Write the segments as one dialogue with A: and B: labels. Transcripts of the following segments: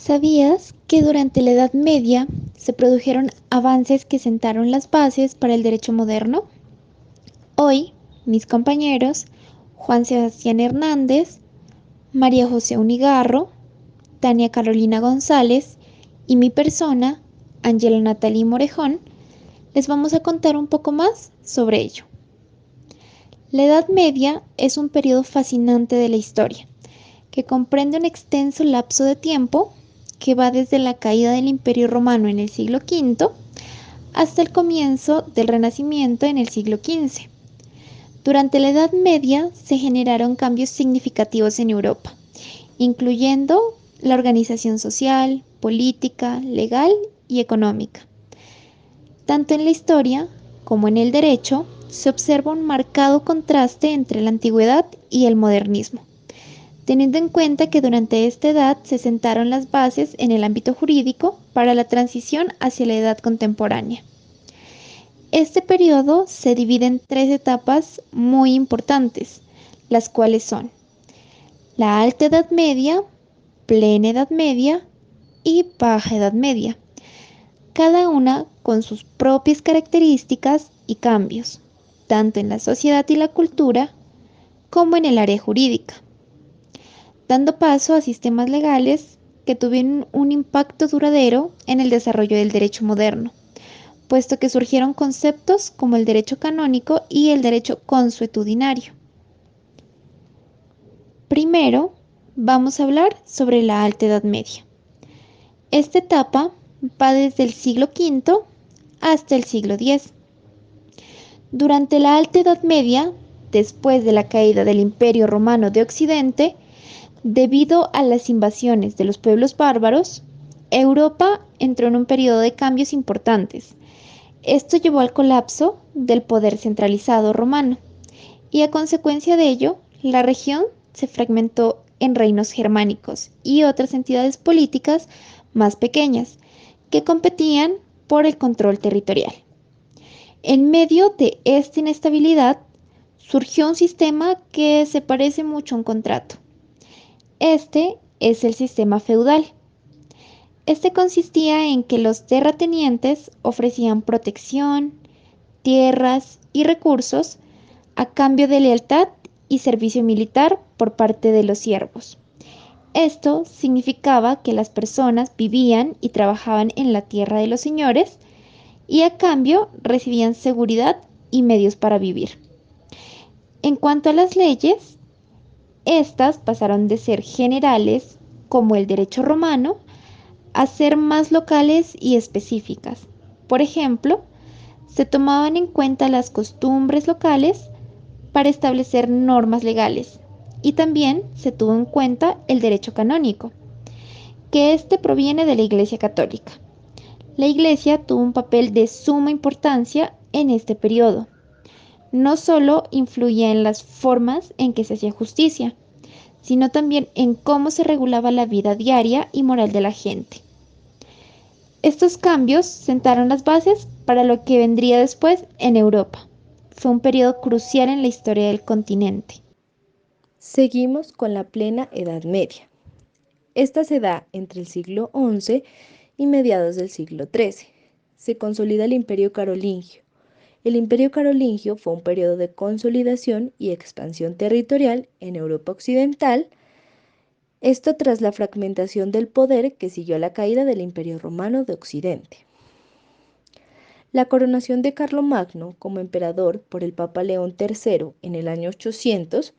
A: ¿Sabías que durante la Edad Media se produjeron avances que sentaron las bases para el derecho moderno? Hoy, mis compañeros Juan Sebastián Hernández, María José Unigarro, Tania Carolina González y mi persona, Ángela Natalie Morejón, les vamos a contar un poco más sobre ello. La Edad Media es un periodo fascinante de la historia, que comprende un extenso lapso de tiempo que va desde la caída del Imperio Romano en el siglo V hasta el comienzo del Renacimiento en el siglo XV. Durante la Edad Media se generaron cambios significativos en Europa, incluyendo la organización social, política, legal y económica. Tanto en la historia como en el derecho se observa un marcado contraste entre la antigüedad y el modernismo, teniendo en cuenta que durante esta edad se sentaron las bases en el ámbito jurídico para la transición hacia la edad contemporánea. Este periodo se divide en tres etapas muy importantes, las cuales son la Alta Edad Media, Plena Edad Media y Baja Edad Media, cada una con sus propias características y cambios, tanto en la sociedad y la cultura como en el área jurídica, dando paso a sistemas legales que tuvieron un impacto duradero en el desarrollo del derecho moderno, puesto que surgieron conceptos como el derecho canónico y el derecho consuetudinario. Primero, vamos a hablar sobre la Alta Edad Media. Esta etapa va desde el siglo V hasta el siglo X. Durante la Alta Edad Media, después de la caída del Imperio Romano de Occidente, debido a las invasiones de los pueblos bárbaros, Europa entró en un periodo de cambios importantes. Esto llevó al colapso del poder centralizado romano y a consecuencia de ello, la región se fragmentó en reinos germánicos y otras entidades políticas más pequeñas que competían por el control territorial. En medio de esta inestabilidad, surgió un sistema que se parece mucho a un contrato. Este es el sistema feudal. Este consistía en que los terratenientes ofrecían protección, tierras y recursos a cambio de lealtad y servicio militar por parte de los siervos. Esto significaba que las personas vivían y trabajaban en la tierra de los señores y a cambio recibían seguridad y medios para vivir. En cuanto a las leyes, estas pasaron de ser generales, como el derecho romano, a ser más locales y específicas. Por ejemplo, se tomaban en cuenta las costumbres locales para establecer normas legales y también se tuvo en cuenta el derecho canónico, que este proviene de la Iglesia Católica. La Iglesia tuvo un papel de suma importancia en este periodo. No solo influía en las formas en que se hacía justicia, sino también en cómo se regulaba la vida diaria y moral de la gente. Estos cambios sentaron las bases para lo que vendría después en Europa. Fue un periodo crucial en la historia del continente.
B: Seguimos con la plena Edad Media. Esta se da entre el siglo XI y mediados del siglo XIII. Se consolida el Imperio Carolingio. El Imperio Carolingio fue un periodo de consolidación y expansión territorial en Europa Occidental, esto tras la fragmentación del poder que siguió a la caída del Imperio Romano de Occidente. La coronación de Carlomagno como emperador por el Papa León III en el año 800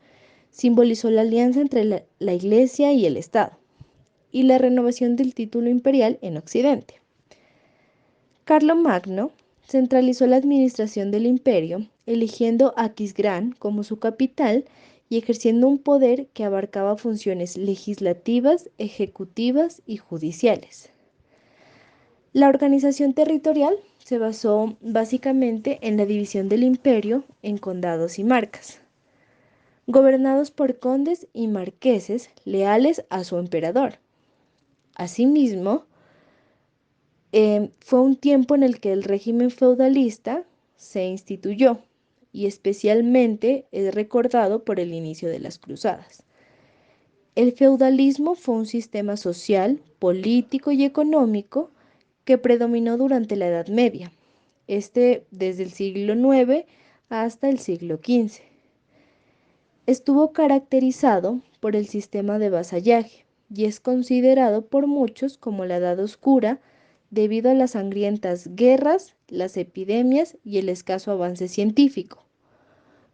B: simbolizó la alianza entre la Iglesia y el Estado y la renovación del título imperial en Occidente. Carlomagno centralizó la administración del imperio, eligiendo Aquisgrán como su capital y ejerciendo un poder que abarcaba funciones legislativas, ejecutivas y judiciales. La organización territorial se basó básicamente en la división del imperio en condados y marcas, gobernados por condes y marqueses leales a su emperador. Asimismo, fue un tiempo en el que el régimen feudalista se instituyó y especialmente es recordado por el inicio de las cruzadas. El feudalismo fue un sistema social, político y económico que predominó durante la Edad Media, desde el siglo IX hasta el siglo XV. Estuvo caracterizado por el sistema de vasallaje y es considerado por muchos como la Edad Oscura debido a las sangrientas guerras, las epidemias y el escaso avance científico.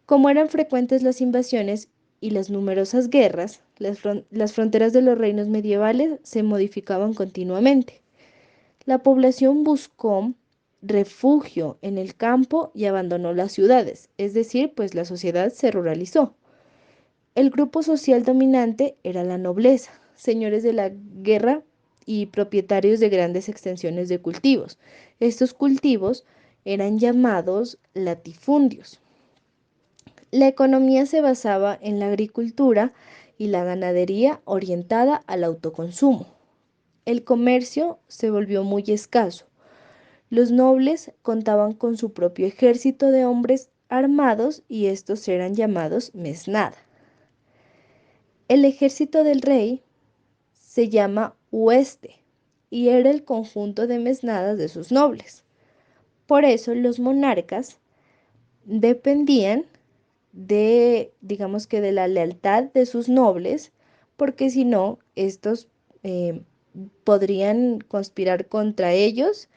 B: Como eran frecuentes las invasiones y las numerosas guerras, las fronteras de los reinos medievales se modificaban continuamente. La población buscó refugio en el campo y abandonó las ciudades, es decir, pues la sociedad se ruralizó. El grupo social dominante era la nobleza, señores de la guerra y propietarios de grandes extensiones de cultivos. Estos cultivos eran llamados latifundios. La economía se basaba en la agricultura y la ganadería orientada al autoconsumo. El comercio se volvió muy escaso. Los nobles contaban con su propio ejército de hombres armados y estos eran llamados mesnada. El ejército del rey se llama hueste y era el conjunto de mesnadas de sus nobles. Por eso los monarcas dependían digamos que de la lealtad de sus nobles, porque si no, estos podrían conspirar contra ellos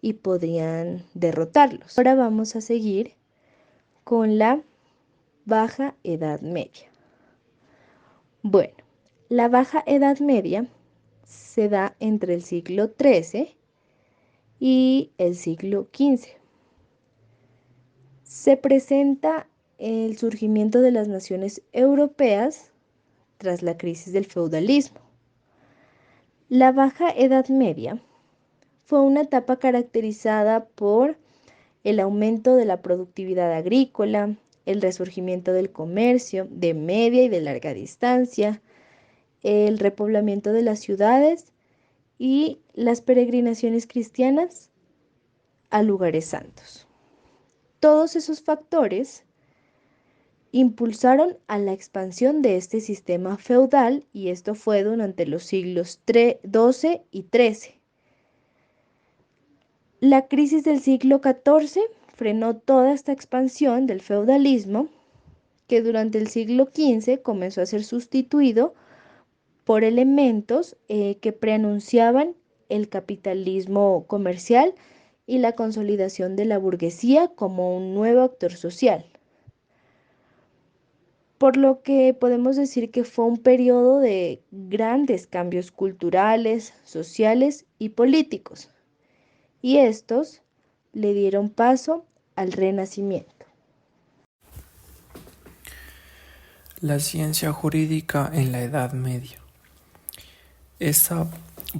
B: y podrían derrotarlos. Ahora vamos a seguir con la Baja Edad Media. Bueno, la Baja Edad Media se da entre el siglo XIII y el siglo XV. Se presenta el surgimiento de las naciones europeas tras la crisis del feudalismo. La Baja Edad Media fue una etapa caracterizada por el aumento de la productividad agrícola, el resurgimiento del comercio de media y de larga distancia, el repoblamiento de las ciudades y las peregrinaciones cristianas a lugares santos. Todos esos factores impulsaron a la expansión de este sistema feudal y esto fue durante los siglos XII y XIII. La crisis del siglo XIV frenó toda esta expansión del feudalismo que durante el siglo XV comenzó a ser sustituido por elementos que preanunciaban el capitalismo comercial y la consolidación de la burguesía como un nuevo actor social. Por lo que podemos decir que fue un periodo de grandes cambios culturales, sociales y políticos, y estos le dieron paso al Renacimiento.
C: La ciencia jurídica en la Edad Media. Esta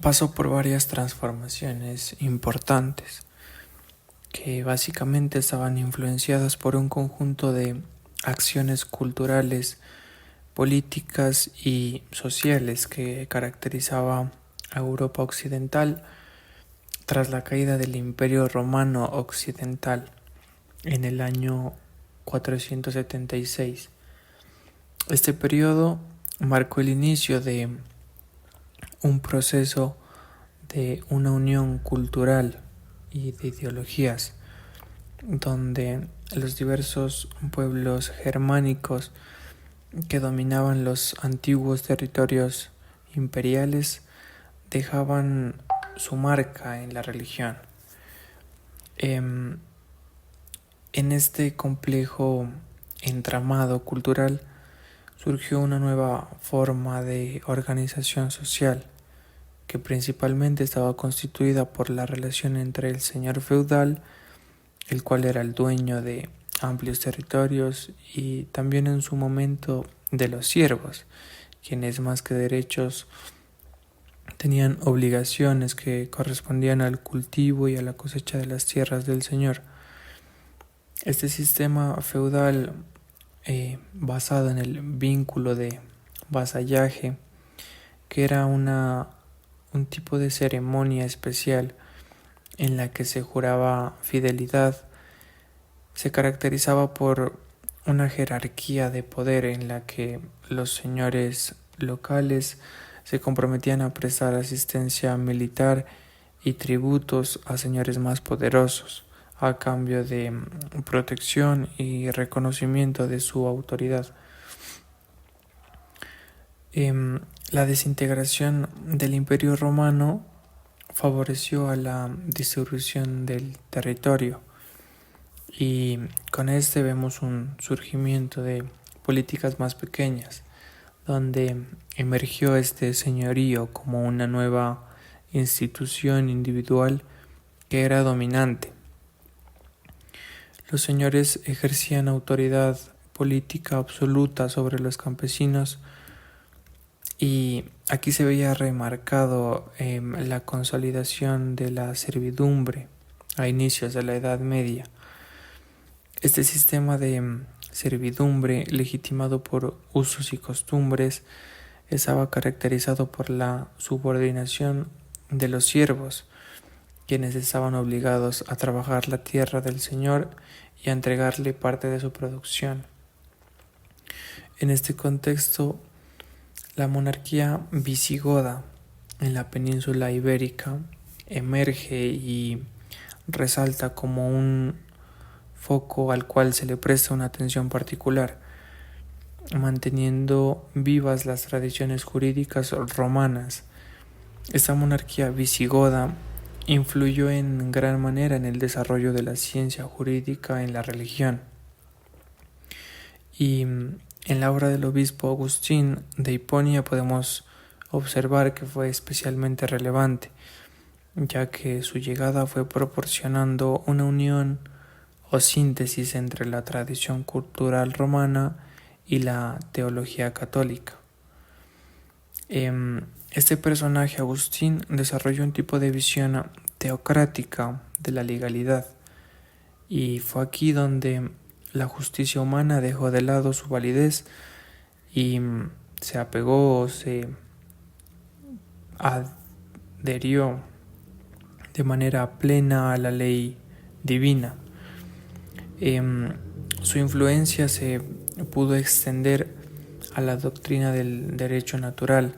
C: pasó por varias transformaciones importantes que básicamente estaban influenciadas por un conjunto de acciones culturales, políticas y sociales que caracterizaba a Europa occidental tras la caída del Imperio Romano Occidental en el año 476. Este periodo marcó el inicio de un proceso de una unión cultural y de ideologías, donde los diversos pueblos germánicos que dominaban los antiguos territorios imperiales dejaban su marca en la religión. En este complejo entramado cultural surgió una nueva forma de organización social que principalmente estaba constituida por la relación entre el señor feudal, el cual era el dueño de amplios territorios, y también en su momento de los siervos, quienes más que derechos tenían obligaciones que correspondían al cultivo y a la cosecha de las tierras del señor. Este sistema feudal basado en el vínculo de vasallaje, que era un tipo de ceremonia especial en la que se juraba fidelidad, se caracterizaba por una jerarquía de poder en la que los señores locales se comprometían a prestar asistencia militar y tributos a señores más poderosos, a cambio de protección y reconocimiento de su autoridad. La desintegración del Imperio Romano favoreció a la distribución del territorio y con este vemos un surgimiento de políticas más pequeñas, donde emergió este señorío como una nueva institución individual que era dominante. Los señores ejercían autoridad política absoluta sobre los campesinos y aquí se veía remarcado la consolidación de la servidumbre a inicios de la Edad Media. Este sistema de servidumbre, legitimado por usos y costumbres, estaba caracterizado por la subordinación de los siervos, quienes estaban obligados a trabajar la tierra del Señor y a entregarle parte de su producción. En este contexto, la monarquía visigoda en la península ibérica emerge y resalta como un foco al cual se le presta una atención particular, manteniendo vivas las tradiciones jurídicas romanas. Esta monarquía visigoda influyó en gran manera en el desarrollo de la ciencia jurídica en la religión. Y en la obra del obispo Agustín de Hiponia podemos observar que fue especialmente relevante, ya que su llegada fue proporcionando una unión o síntesis entre la tradición cultural romana y la teología católica. Este personaje, Agustín, desarrolló un tipo de visión teocrática de la legalidad, y fue aquí donde la justicia humana dejó de lado su validez y se apegó o se adherió de manera plena a la ley divina. Su influencia se pudo extender a la doctrina del derecho natural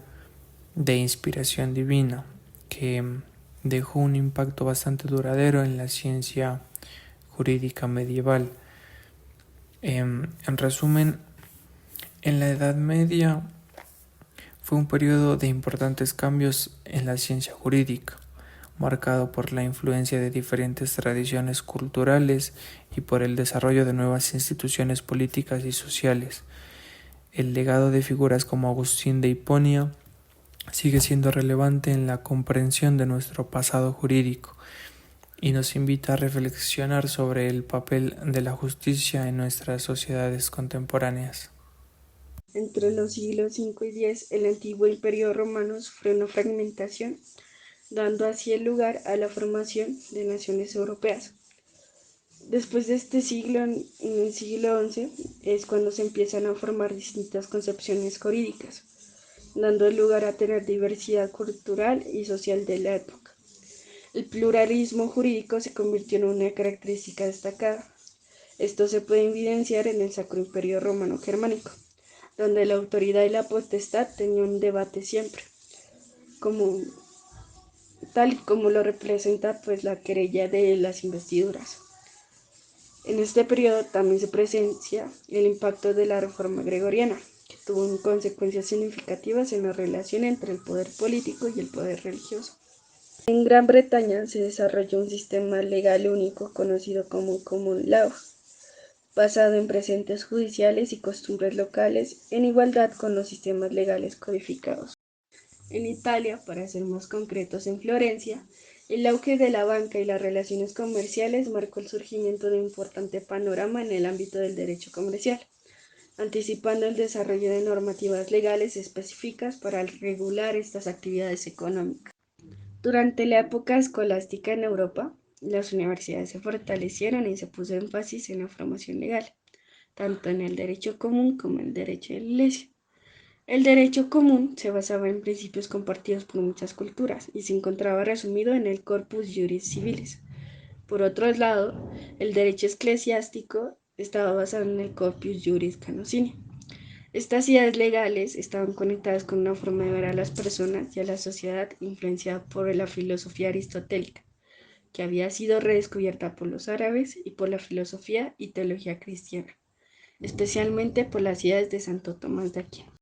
C: de inspiración divina, que dejó un impacto bastante duradero en la ciencia jurídica medieval. En resumen, en la Edad Media fue un periodo de importantes cambios en la ciencia jurídica, marcado por la influencia de diferentes tradiciones culturales y por el desarrollo de nuevas instituciones políticas y sociales. El legado de figuras como Agustín de Hiponia sigue siendo relevante en la comprensión de nuestro pasado jurídico y nos invita a reflexionar sobre el papel de la justicia en nuestras sociedades contemporáneas.
D: Entre los siglos V y X, el antiguo Imperio Romano sufrió una fragmentación, dando así el lugar a la formación de naciones europeas. Después de este siglo, en el siglo XI, es cuando se empiezan a formar distintas concepciones jurídicas, dando lugar a tener diversidad cultural y social de la época. El pluralismo jurídico se convirtió en una característica destacada. Esto se puede evidenciar en el Sacro Imperio Romano Germánico, donde la autoridad y la potestad tenían un debate siempre, tal y como lo representa la querella de las investiduras. En este periodo también se presencia el impacto de la Reforma Gregoriana, que tuvo consecuencias significativas en la relación entre el poder político y el poder religioso. En Gran Bretaña se desarrolló un sistema legal único conocido como Common Law, basado en precedentes judiciales y costumbres locales en igualdad con los sistemas legales codificados. En Italia, para ser más concretos, en Florencia, el auge de la banca y las relaciones comerciales marcó el surgimiento de un importante panorama en el ámbito del derecho comercial, anticipando el desarrollo de normativas legales específicas para regular estas actividades económicas. Durante la época escolástica en Europa, las universidades se fortalecieron y se puso énfasis en la formación legal, tanto en el derecho común como en el derecho de la Iglesia. El derecho común se basaba en principios compartidos por muchas culturas y se encontraba resumido en el Corpus Juris Civilis. Por otro lado, el derecho eclesiástico estaba basado en el Corpus Juris Canonici. Estas ideas legales estaban conectadas con una forma de ver a las personas y a la sociedad influenciada por la filosofía aristotélica, que había sido redescubierta por los árabes y por la filosofía y teología cristiana, especialmente por las ideas de Santo Tomás de Aquino.